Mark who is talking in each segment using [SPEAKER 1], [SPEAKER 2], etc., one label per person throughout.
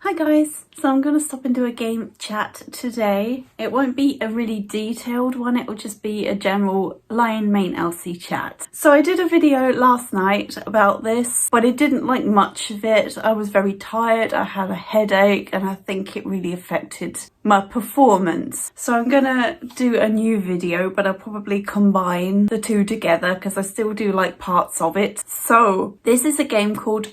[SPEAKER 1] Hi guys, so I'm going to stop and do a game chat today. It won't be a really detailed one, it will just be a general Lion Main Elsie chat. So I did a video last night about this, but it didn't like much of it. I was very tired, I had a headache, and I think it really affected my performance. So I'm gonna do a new video, but I'll probably combine the two together because I still do like parts of it. So this is a game called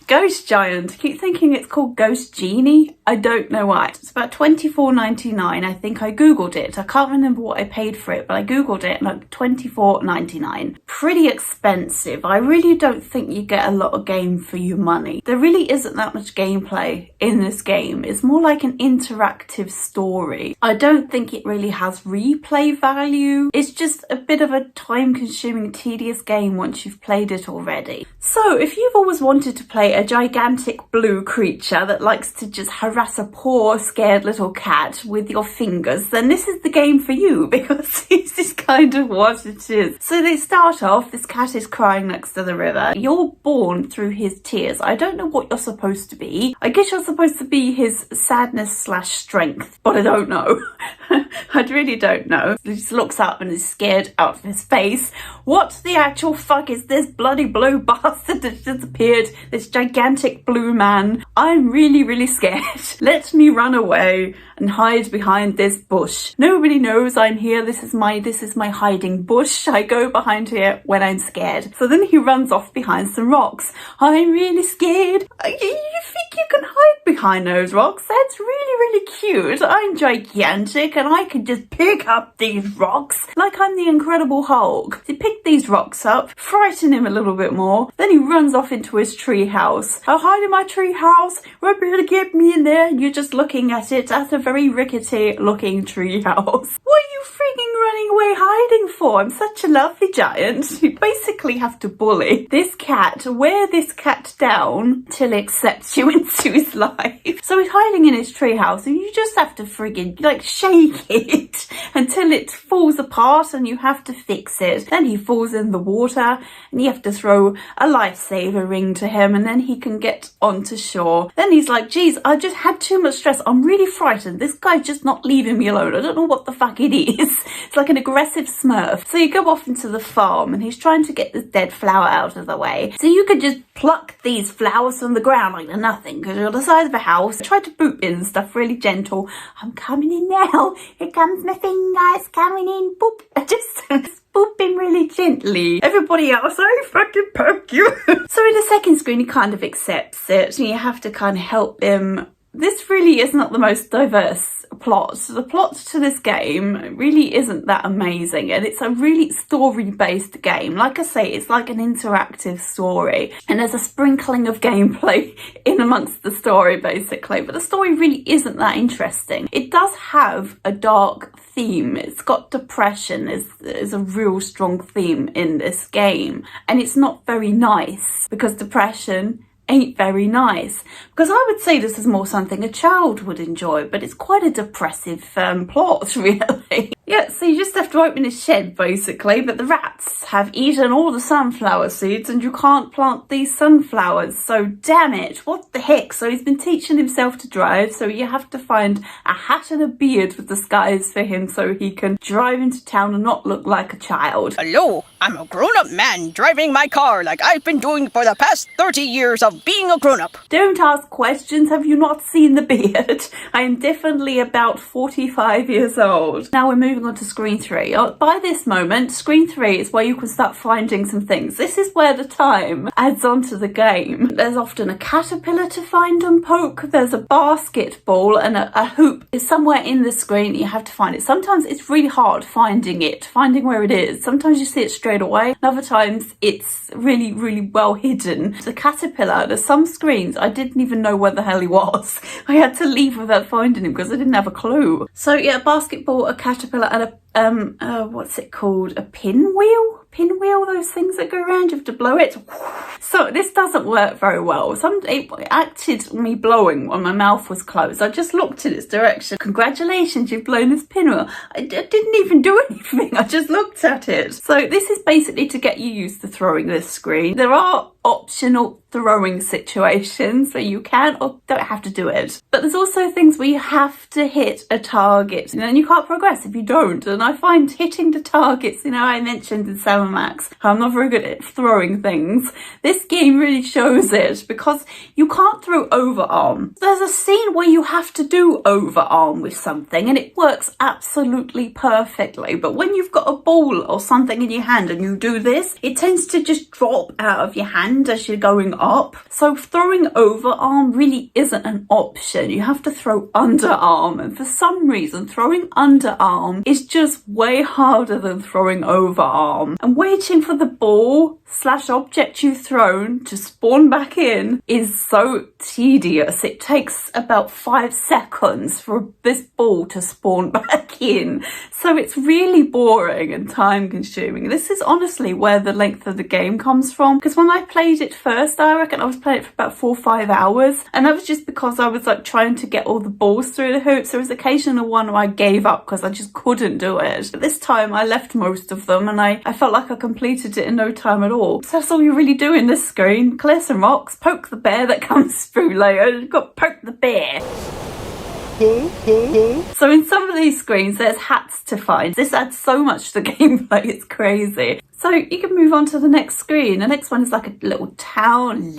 [SPEAKER 1] Ghost Giant. I keep thinking it's called Ghost Genie. I don't know why. It's about $24.99. I think I googled it. I can't remember what I paid for it, but I googled it and like $24.99. Pretty expensive. I really don't think you get a lot of game for your money. There really isn't that much gameplay in this game. It's more like an interactive story. I don't think it really has replay value. It's just a bit of a time-consuming, tedious game once you've played it already. So if you've always wanted to play a gigantic blue creature that likes to just harass a poor scared little cat with your fingers, then this is the game for you, because this is kind of what it is. So they start off, this cat is crying next to the river. You're born through his tears. I don't know what you're supposed to be. I guess you're supposed to be his sadness / strength, but I don't know. I really don't know. He just looks up and is scared out of his face. What the actual fuck is this bloody blue bastard that just appeared? This gigantic blue man. I'm really scared. Let me run away and hide behind this bush. Nobody knows I'm here. This is my hiding bush. I go behind here when I'm scared. So then he runs off behind some rocks. I'm really scared. You think you can hide behind those rocks? That's really cute. I'm gigantic and I can just pick up these rocks like I'm the Incredible Hulk. So pick these rocks up, frighten him a little bit more, then he runs off into his tree house. I'll hide in my tree house. Won't be able to get me in there. You're just looking at it as a very rickety looking tree house. What are you freaking running away hiding for? I'm such a lovely giant. You basically have to bully this cat, wear this cat down till he accepts you into his life. So he's hiding in his tree house and you just have to friggin' like shake it until it falls apart and you have to fix it. Then he falls in the water and you have to throw a lifesaver ring to him and then he can get onto shore. Then he's like, geez, I just had too much stress. I'm really frightened. This guy's just not leaving me alone. I don't know what the fuck it is. It's like an aggressive smurf. So you go off into the farm and he's trying to get this dead flower out of the way. So you could just pluck these flowers from the ground like they're nothing because you're the size of a house. Try to boop in stuff really gentle. I'm coming in now. Here comes my finger. It's coming in. Boop. I just boop him really gently. Everybody else, I fucking poke you. So in the second screen, he kind of accepts it and you have to kind of help him. This really is not the most diverse plot. The plot to this game really isn't that amazing and it's a really story-based game. Like I say, it's like an interactive story and there's a sprinkling of gameplay in amongst the story basically, but the story really isn't that interesting. It does have a dark theme. It's got depression is a real strong theme in this game and it's not very nice because depression ain't very nice, because I would say this is more something a child would enjoy, but it's quite a depressive plot really. Yeah, so you just have to open his shed basically, but the rats have eaten all the sunflower seeds and you can't plant these sunflowers, so damn it, what the heck. So he's been teaching himself to drive, so you have to find a hat and a beard with disguise for him so he can drive into town and not look like a child.
[SPEAKER 2] Hello, I'm a grown-up man driving my car like I've been doing for the past 30 years of being a grown-up.
[SPEAKER 1] Don't ask questions, have you not seen the beard? I am definitely about 45 years old. Now we're moving on to screen 3. By this moment, screen 3 is where you can start finding some things. This is where the time adds on to the game. There's often a caterpillar to find and poke. There's a basketball and a hoop is somewhere in the screen. You have to find it. Sometimes it's really hard finding where it is. Sometimes you see it straight away. Other times it's really well hidden. The caterpillar, there's some screens I didn't even know where the hell he was. I had to leave without finding him because I didn't have a clue. So yeah, basketball, a caterpillar and a what's it called? A pinwheel? Pinwheel, those things that go around, you have to blow it. So this doesn't work very well. It acted me blowing when my mouth was closed. I just looked in its direction. Congratulations, you've blown this pinwheel. I didn't even do anything. I just looked at it. So this is basically to get you used to throwing this screen. There are optional throwing situations where you can or don't have to do it. But there's also things where you have to hit a target and then you can't progress if you don't. And I find hitting the targets, I mentioned in 7 Max how I'm not very good at throwing things. This game really shows it because you can't throw overarm. There's a scene where you have to do overarm with something and it works absolutely perfectly. But when you've got a ball or something in your hand and you do this, it tends to just drop out of your hand as you're going up. So throwing overarm really isn't an option. You have to throw underarm, and for some reason throwing underarm is just way harder than throwing overarm. And waiting for the ball / object you've thrown to spawn back in is so tedious. It takes about 5 seconds for this ball to spawn back in. So it's really boring and time consuming. This is honestly where the length of the game comes from, because when I played it first, I reckon I was playing it for about 4 or 5 hours, and that was just because I was like trying to get all the balls through the hoops. There was occasional one where I gave up because I just couldn't do it. But this time I left most of them and I felt like I completed it in no time at all. So that's all you really do in this screen. Clear some rocks, poke the bear that comes through later. You've got to poke the bear. So in some of these screens there's hats to find. This adds so much to the gameplay, it's crazy. So you can move on to the next screen. The next one is like a little town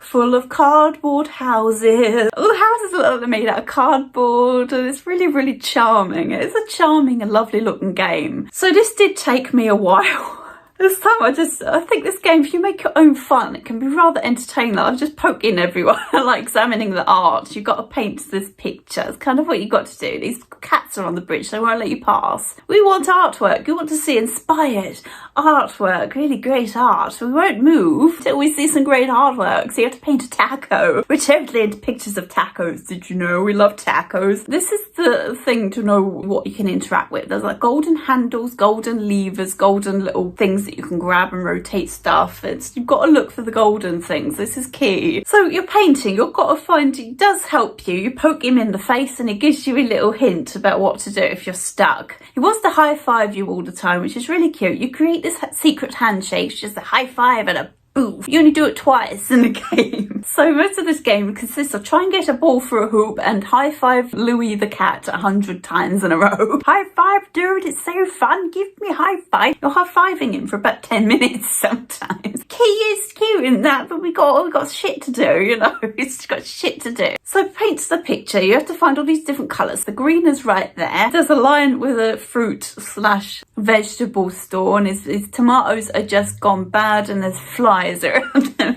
[SPEAKER 1] full of cardboard houses. All the houses are made out of cardboard and it's really, really charming. It's a charming and lovely looking game. So this did take me a while. This time I think this game, if you make your own fun, it can be rather entertaining. I just poke in everyone, like examining the art. You've got to paint this picture. It's kind of what you've got to do. These cats are on the bridge, they won't let you pass. We want artwork. We want to see inspired artwork, really great art. We won't move till we see some great artwork. So you have to paint a taco. We're totally into pictures of tacos, did you know? We love tacos. This is the thing to know what you can interact with. There's like golden handles, golden levers, golden little things that you can grab and rotate stuff. You've got to look for the golden things. This is key. So you're painting, you've got to find, it does help you. You poke him in the face and it gives you a little hint about what to do if you're stuck. He wants to high five you all the time, which is really cute. You create this secret handshake, just a high five and a boof. You only do it twice in the game. So most of this game consists of try and get a ball through a hoop and high five Louis the cat 100 times in a row. High five, dude, it's so fun. Give me a high five. You're high fiving him for about 10 minutes sometimes. Key is cute in that, but we got shit to do, It's got shit to do. So paints the picture. You have to find all these different colours. The green is right there. There's a line with a fruit / vegetable store, and his tomatoes are just gone bad, and there's flies around them.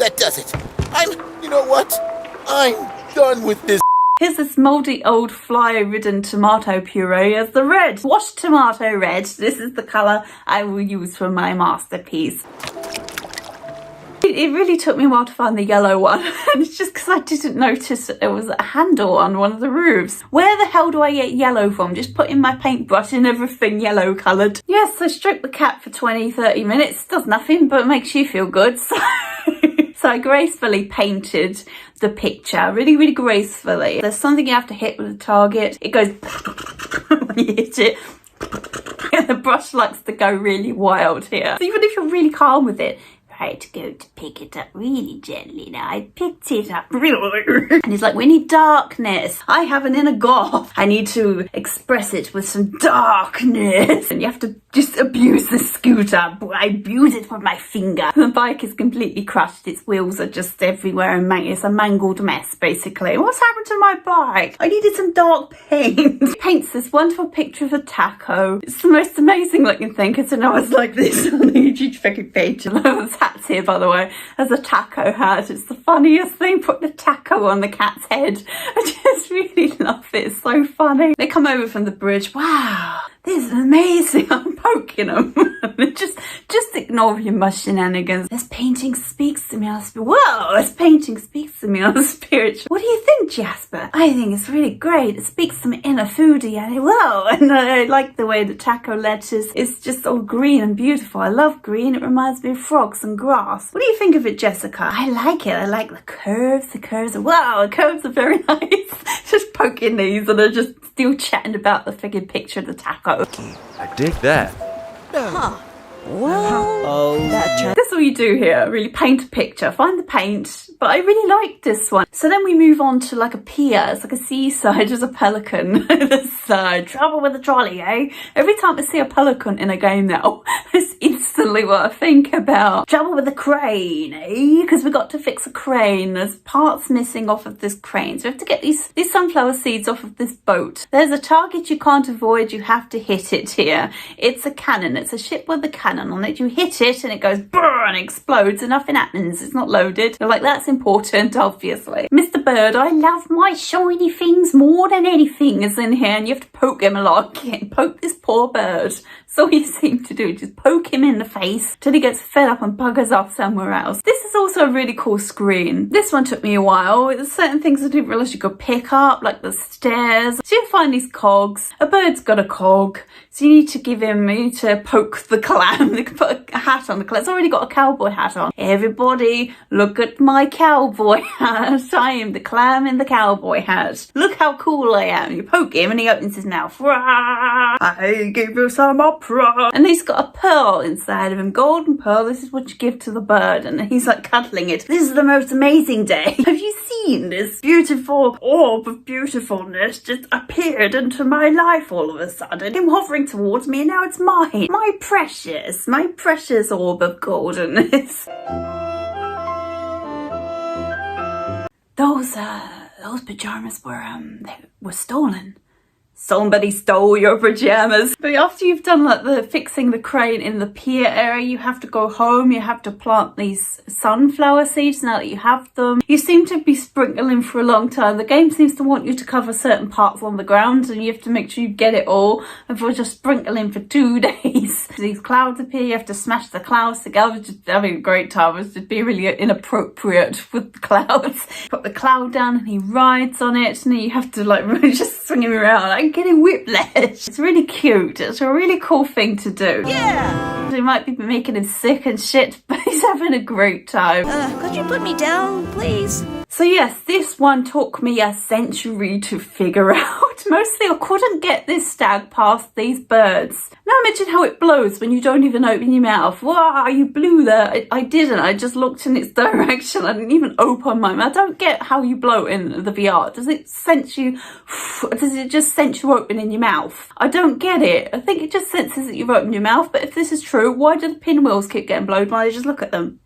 [SPEAKER 3] That does it. You know what? I'm done with this.
[SPEAKER 1] Here's this mouldy old fly-ridden tomato puree as the red. Washed tomato red. This is the colour I will use for my masterpiece. It really took me a while to find the yellow one, and it's just because I didn't notice there was a handle on one of the roofs. Where the hell do I get yellow from? Just put in my paintbrush and everything yellow coloured. Yes, I stroke the cat for 20-30 minutes. Does nothing but makes you feel good. So I gracefully painted the picture, really, really gracefully. There's something you have to hit with a target. It goes when you hit it. And the brush likes to go really wild here. So even if you're really calm with it, to go to pick it up really gently. Now I picked it up and he's like, we need darkness. I have an inner goth. I need to express it with some darkness. And you have to just abuse the scooter. I abuse it with my finger. The bike is completely crushed. Its wheels are just everywhere and it's a mangled mess basically. What's happened to my bike? I needed some dark paint. He paints this wonderful picture of a taco. It's the most amazing looking thing because I was like this on the YouTube fucking page. I love this hat's here, by the way, as a taco hat. It's the funniest thing. Put the taco on the cat's head. I just really love it. It's so funny. They come over from the bridge. Wow, this is amazing. I'm poking them. just ignore your mush shenanigans. This painting speaks to me on a whoa, this painting speaks to me on a spiritual. What do you think, Jasper? I think it's really great. It speaks to my inner foodie. Whoa, and I like the way the taco lettuce is just all green and beautiful. I love green. It reminds me of frogs and grass. What do you think of it, Jessica? I like it. I like the curves. The curves are very nice. Just poking these and they're just still chatting about the friggin' picture of the taco.
[SPEAKER 4] I dig that.
[SPEAKER 3] Huh.
[SPEAKER 2] Well,
[SPEAKER 1] That's all you do here, really paint a picture, find the paint, but I really like this one. So then we move on to like a pier, it's like a seaside, there's a pelican at the side. Trouble with the trolley, eh? Every time I see a pelican in a game now, that's instantly what I think about. Trouble with the crane, eh? Because we got to fix a crane, there's parts missing off of this crane. So we have to get these sunflower seeds off of this boat. There's a target you can't avoid, you have to hit it here. It's a cannon, it's a ship with a cannon on it. You hit it and it goes brrr and explodes and nothing happens. It's not loaded. You're like, that's important, obviously. Mr. Bird, I love my shiny things more than anything is in here, and you have to poke him a lot. Poke this poor bird. That's all you seem to do. Just poke him in the face till he gets fed up and buggers off somewhere else. This is also a really cool screen. This one took me a while. There's certain things I didn't realise you could pick up, like the stairs. So you find these cogs. A bird's got a cog. So you need to poke the clam. You can put a hat on the clam. It's already got a cowboy hat on. Everybody, look at my cowboy hat. I am the clam in the cowboy hat. Look how cool I am. You poke him and he opens his mouth. Rah, I give you some opera. And he's got a pearl inside of him. Golden pearl. This is what you give to the bird. And he's like cuddling it. This is the most amazing day. Have you seen this beautiful orb of beautifulness just appeared into my life all of a sudden? Him hovering towards me and now it's mine. My precious orb of goldenness. Those pajamas were stolen. Somebody stole your pajamas. But after you've done like the fixing the crane in the pier area, you have to go home. You have to plant these sunflower seeds now that you have them. You seem to be sprinkling for a long time. The game seems to want you to cover certain parts on the ground and you have to make sure you get it all before just sprinkling for 2 days. These clouds appear, you have to smash the clouds together. Just having a great time. It would be really inappropriate with the clouds. Put the cloud down and he rides on it and then you have to like just swing him around. I'm getting whiplash. It's really cute. It's a really cool thing to do.
[SPEAKER 2] yeah.
[SPEAKER 1] They might be making him sick and shit, but he's having a great time.
[SPEAKER 2] Could you put me down, please?
[SPEAKER 1] So yes, this one took me a century to figure out. Mostly I couldn't get this stag past these birds. Now imagine how it blows when you don't even open your mouth. Wow, you blew there. I didn't. I just looked in its direction. I didn't even open my mouth. I don't get how you blow in the VR. Does it just sense you opening your mouth? I don't get it. I think it just senses that you've opened your mouth. But if this is true, why do the pinwheels keep getting blown when I just look at them?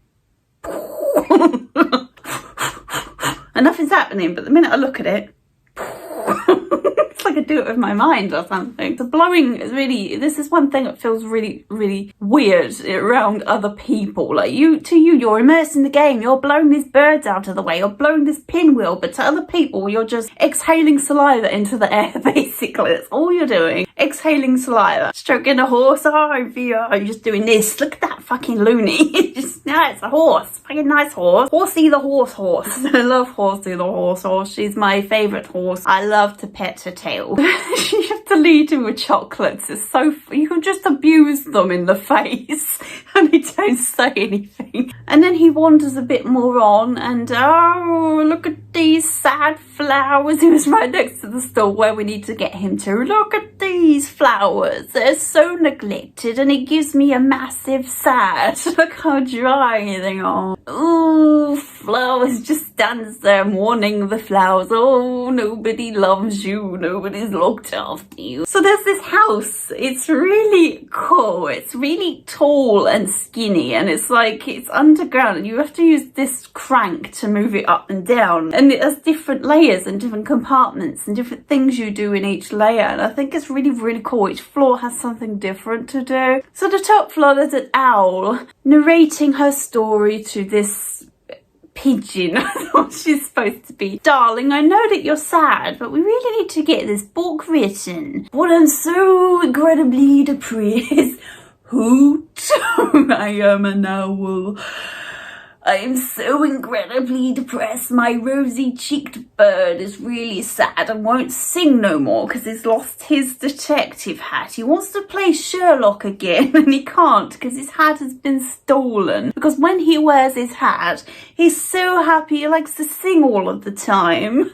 [SPEAKER 1] And nothing's happening, but the minute I look at it, it's like I do it with my mind or something. The blowing is really, this is one thing that feels really, really weird around other people. Like you're immersed in the game, you're blowing these birds out of the way, you're blowing this pinwheel, but to other people, you're just exhaling saliva into the air, basically. That's all you're doing. Exhaling saliva. Stroking a horse, you're just doing this. Look at that fucking loony. It's a horse. Fucking nice horse. Horsey the horse. I love Horsey the horse. She's my favourite horse. I love to pet her tail. You have to lead him with chocolates. It's so you can just abuse them in the face and they don't say anything. And then he wanders a bit more on and oh, look at these sad flowers. He was right next to the store where we need to get him to. Look at these flowers. They're so neglected and it gives me a massive sad. Look how dry they are. Oh, flowers, just stands there mourning the flowers. Oh, nobody loves you. Nobody's looked after you. So there's this house. It's really cool. It's really tall and skinny and it's like it's underground and you have to use this crank to move it up and down. And it has different layers and different compartments and different things you do in each layer. And I think it's really, really cool. Each floor has something different to do. So the top floor, there's an owl narrating her story to this pigeon. I thought she's supposed to be, darling, I know that you're sad, but we really need to get this book written. But I'm so incredibly depressed. Hoot, I am an owl. I am so incredibly depressed. My rosy-cheeked bird is really sad and won't sing no more because he's lost his detective hat. He wants to play Sherlock again and he can't because his hat has been stolen. Because when he wears his hat, he's so happy he likes to sing all of the time.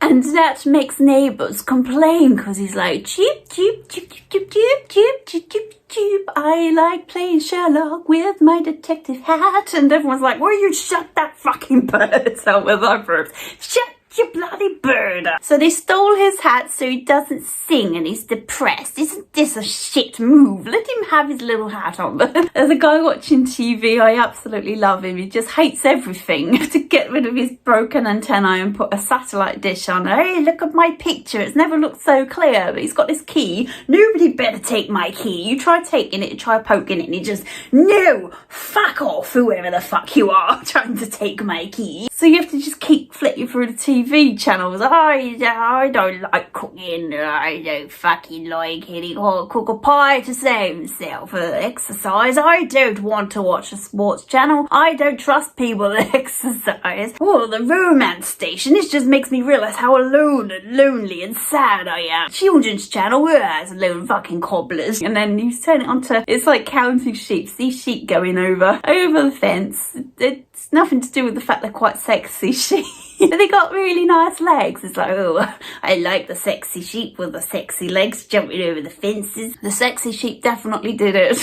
[SPEAKER 1] And that makes neighbours complain because he's like, cheep, cheep, cheep, cheep, cheep, cheep, cheep, cheep, cheep, cheep. I like playing Sherlock with my detective hat. And everyone's like, will you shut that fucking bird out with our verbs? Shut you bloody bird. So they stole his hat so he doesn't sing and he's depressed. Isn't this a shit move? Let him have his little hat on. There's a guy watching TV. I absolutely love him. He just hates everything. To get rid of his broken antennae and put a satellite dish on. Hey, look at my picture. It's never looked so clear. But he's got this key. Nobody better take my key. You try taking it, try poking it, and he just, no, fuck off, whoever the fuck you are, trying to take my key. So you have to just keep flicking through the TV channels. I don't like cooking. I don't fucking like eating hot cook a pie to save himself for exercise. I don't want to watch a sports channel. I don't trust people that exercise. Oh, the romance station. This just makes me realise how alone and lonely and sad I am. Children's channel, where has lone fucking cobblers? And then you turn it onto, it's like counting sheep. See sheep going over the fence. It's nothing to do with the fact they're quite sexy sheep. They got really nice legs. It's like, oh, I like the sexy sheep with the sexy legs jumping over the fences. The sexy sheep definitely did it.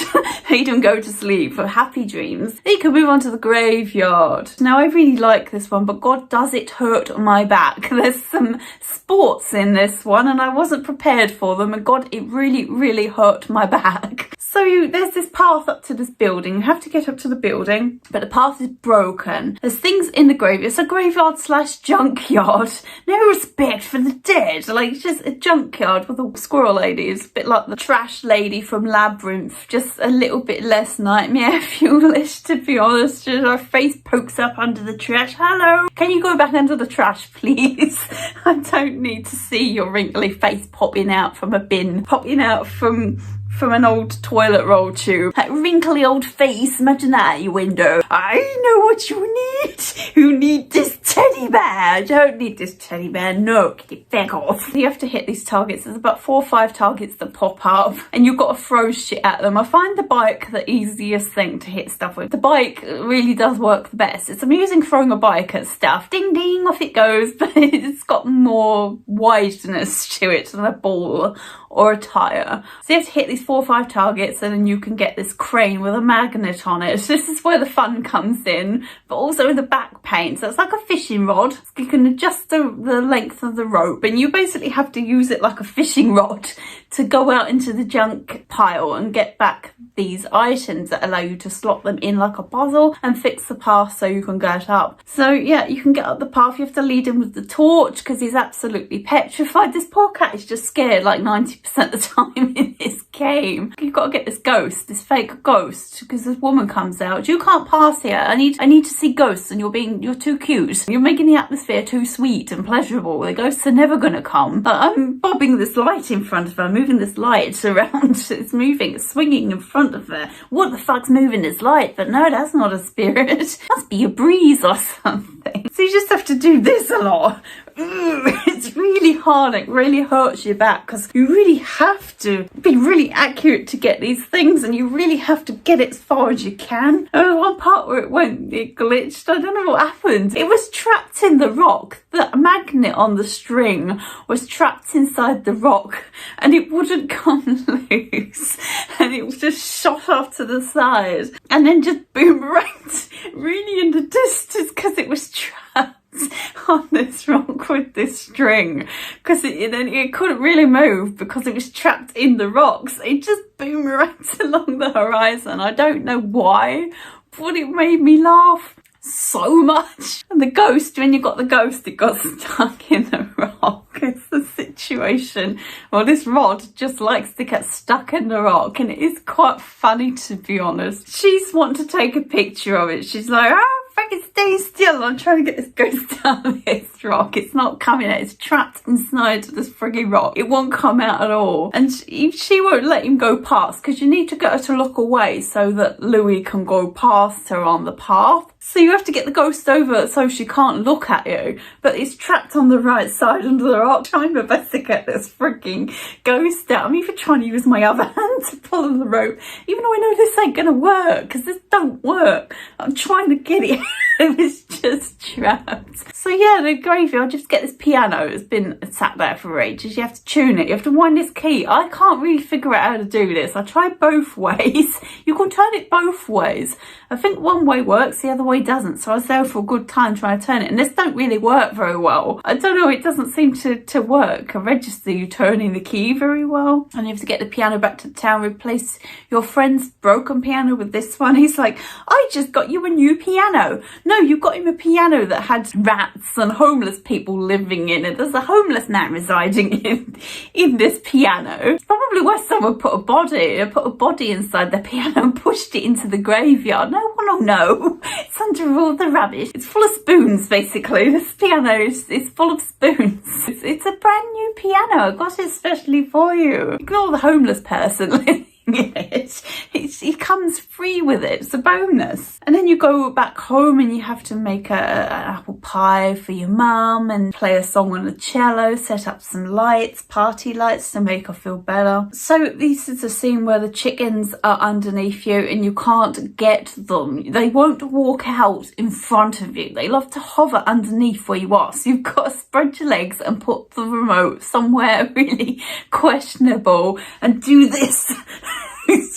[SPEAKER 1] Made him go to sleep for happy dreams. Then you can move on to the graveyard. Now, I really like this one, but God, does it hurt my back. There's some sports in this one, and I wasn't prepared for them, and God, it really, really hurt my back. So there's this path up to this building. You have to get up to the building, but the path is broken. There's things in the graveyard. It's a graveyard / junkyard. No respect for the dead. Like, it's just a junkyard with a squirrel lady. It's a bit like the trash lady from Labyrinth. Just a little bit less nightmare fuelish, to be honest. Just her face pokes up under the trash. Hello. Can you go back under the trash, please? I don't need to see your wrinkly face popping out from a bin. Popping out from an old toilet roll tube. That wrinkly old face, imagine that at your window. I know what you need. You need this teddy bear. I don't need this teddy bear. No, get it back off. You have to hit these targets. There's about 4 or 5 targets that pop up and you've got to throw shit at them. I find the bike the easiest thing to hit stuff with. The bike really does work the best. It's amusing throwing a bike at stuff. Ding ding, off it goes, but it's got more wideness to it than a ball or a tyre. So you have to hit these 4 or 5 targets and then you can get this crane with a magnet on it. This is where the fun comes in, but also the back pain. So it's like a fishing rod. You can adjust the length of the rope and you basically have to use it like a fishing rod to go out into the junk pile and get back these items that allow you to slot them in like a puzzle and fix the path so you can get up. So yeah, you can get up the path. You have to lead him with the torch because he's absolutely petrified. This poor cat is just scared like 90% of the time in this game. You've got to get this ghost, this fake ghost, because this woman comes out. You can't pass here. I need to see ghosts and you're too cute. You're making the atmosphere too sweet and pleasurable. The ghosts are never going to come. But I'm bobbing this light in front of her, moving this light around. It's moving, it's swinging in front of her. What the fuck's moving this light? But no, that's not a spirit. It must be a breeze or something. So you just have to do this a lot. It's really hard. It really hurts your back because you really have to be really accurate to get these things and you really have to get it as far as you can. There was one part where it glitched. I don't know what happened. It was trapped in the rock. The magnet on the string was trapped inside the rock and it wouldn't come loose and it just shot off to the side and then just boomeranged really in the distance because it was trapped on this rock with this string because it couldn't really move because it was trapped in the rocks. It just boomeranged along the horizon. I don't know why, but it made me laugh so much. And the ghost, when you got the ghost, it got stuck in the rock. It's the situation. Well, this rod just likes to get stuck in the rock and it is quite funny, to be honest. She's wanting to take a picture of it. She's like, fucking stay still. I'm trying to get this ghost down this rock. It's not coming out. It's trapped inside this frigging rock. It won't come out at all. And she won't let him go past because you need to get her to look away so that Louis can go past her on the path. So you have to get the ghost over so she can't look at you. But it's trapped on the right side under the rock. Trying my best to get this freaking ghost out. I'm even trying to use my other hand to pull on the rope. Even though I know this ain't going to work because this don't work. I'm trying to get it It was just trapped. So yeah, the graveyard, just get this piano. It's been sat there for ages. You have to tune it. You have to wind this key. I can't really figure out how to do this. I tried both ways. You can turn it both ways. I think one way works, the other way doesn't. So I was there for a good time trying to turn it. And this don't really work very well. I don't know, it doesn't seem to work. I register you turning the key very well. And you have to get the piano back to town, replace your friend's broken piano with this one. He's like, I just got you a new piano. No, you got him a piano that had rats and homeless people living in it. There's a homeless man residing in this piano. It's probably where someone put a body inside the piano and pushed it into the graveyard. No one will know. It's under all the rubbish. It's full of spoons, basically. This piano is full of spoons. It's a brand new piano. I got it especially for you. Ignore the homeless person living in it. It comes free with it. It's a bonus. And then you go back home and you have to make an apple pie for your mum and play a song on the cello, set up some lights, party lights to make her feel better. So this is a scene where the chickens are underneath you and you can't get them. They won't walk out in front of you. They love to hover underneath where you are. So you've got to spread your legs and put the remote somewhere really questionable and do this.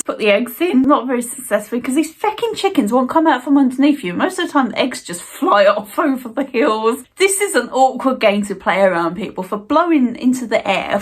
[SPEAKER 1] Put the eggs in, not very successfully because these fecking chickens won't come out from underneath you. Most of the time the eggs just fly off over the hills. This is an awkward game to play around, people, for blowing into the air.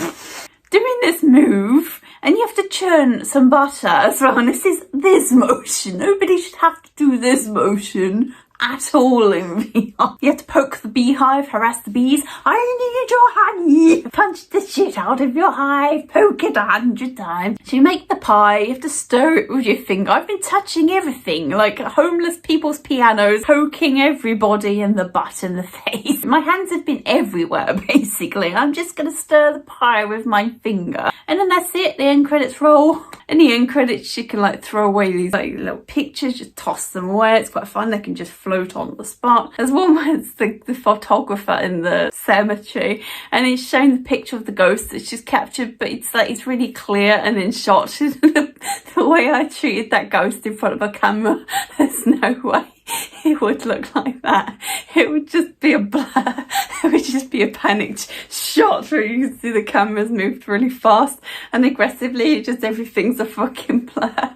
[SPEAKER 1] Doing this move, and you have to churn some butter as well, and this is this motion. Nobody should have to do this motion at all in VR. You have to poke the beehive, harass the bees. I need your honey. Punch the shit out of your hive. Poke it 100 times. So you make the pie. You have to stir it with your finger. I've been touching everything, like homeless people's pianos, poking everybody in the butt and the face. My hands have been everywhere, basically. I'm just going to stir the pie with my finger. And then that's it. The end credits roll. In the end credits, you can like throw away these like little pictures, just toss them away. It's quite fun. They can just float on the spot. There's one where it's the photographer in the cemetery and he's showing the picture of the ghost that she's captured, but it's like it's really clear and in shot. The way I treated that ghost in front of a camera, there's no way it would look like that. It would just be a blur. It would just be a panicked shot where you can see the camera's moved really fast and aggressively. Just everything's a fucking blur.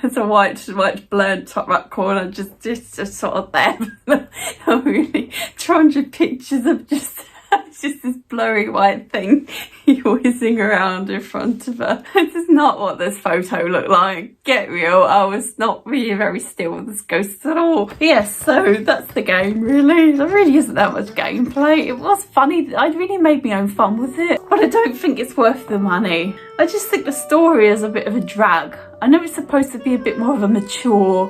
[SPEAKER 1] There's a white blurred top right corner just sort of there. Not really 200 pictures of just it's just this blurry white thing whizzing around in front of her. This is not what this photo looked like. Get real. I was not really very still with this ghost at all. Yes, so that's the game really. There really isn't that much gameplay. It was funny. I really made my own fun with it, but I don't think it's worth the money. I just think the story is a bit of a drag. I know it's supposed to be a bit more of a mature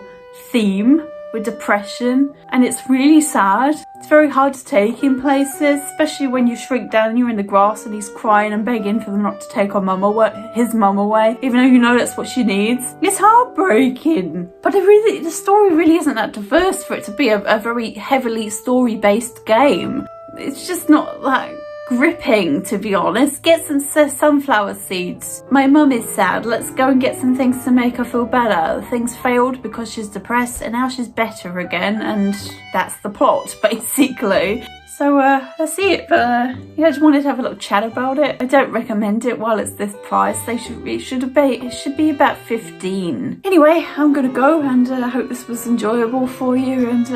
[SPEAKER 1] theme with depression, and it's really sad. It's very hard to take in places, especially when you shrink down and you're in the grass and he's crying and begging for them not to take his mum away, even though you know that's what she needs. It's heartbreaking. But the story really isn't that diverse for it to be a very heavily story-based game. It's just not that gripping, to be honest. Get some sunflower seeds. My mum is sad. Let's go and get some things to make her feel better. Things failed because she's depressed and now she's better again, and that's the plot, basically. So that's it. But yeah, I just wanted to have a little chat about it. I don't recommend it while it's this price. It should be about 15. Anyway, I'm gonna go, and I hope this was enjoyable for you, and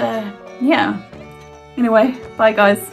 [SPEAKER 1] yeah. Anyway, bye guys.